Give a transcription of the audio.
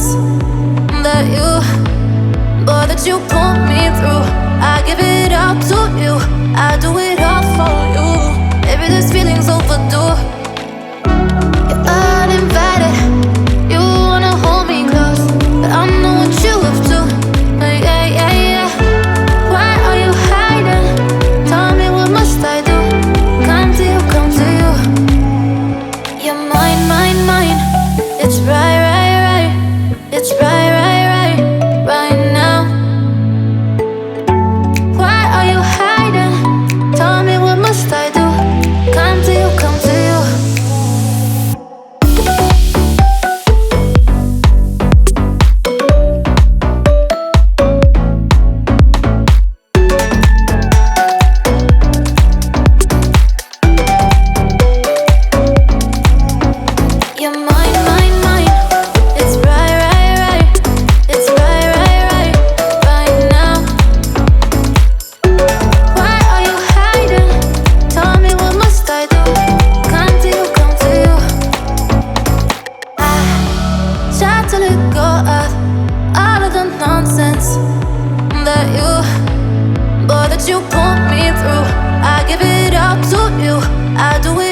nonsense that you, boy, that you put me through. I give it all to you, I do it all for you. Maybe this feeling's overdue. You're uninvited, you wanna hold me close, but I know what you up to. Yeah, yeah, yeah. Why are you hiding? Tell me, what must I do? Come to you, come to you. You're mine, mine, mine. It's right, right, right. It's right, right, right, right now. Why are you hiding? Tell me, what must I do? Come to you, come to you. You're mine, mine, mine. It's right, right, right. It's right, right, right, right now. Why are you hiding? Tell me, what must I do? Come to you, come to you. I try to let go of all of the nonsense that you, boy, that you put me through. I give it all to you, I do it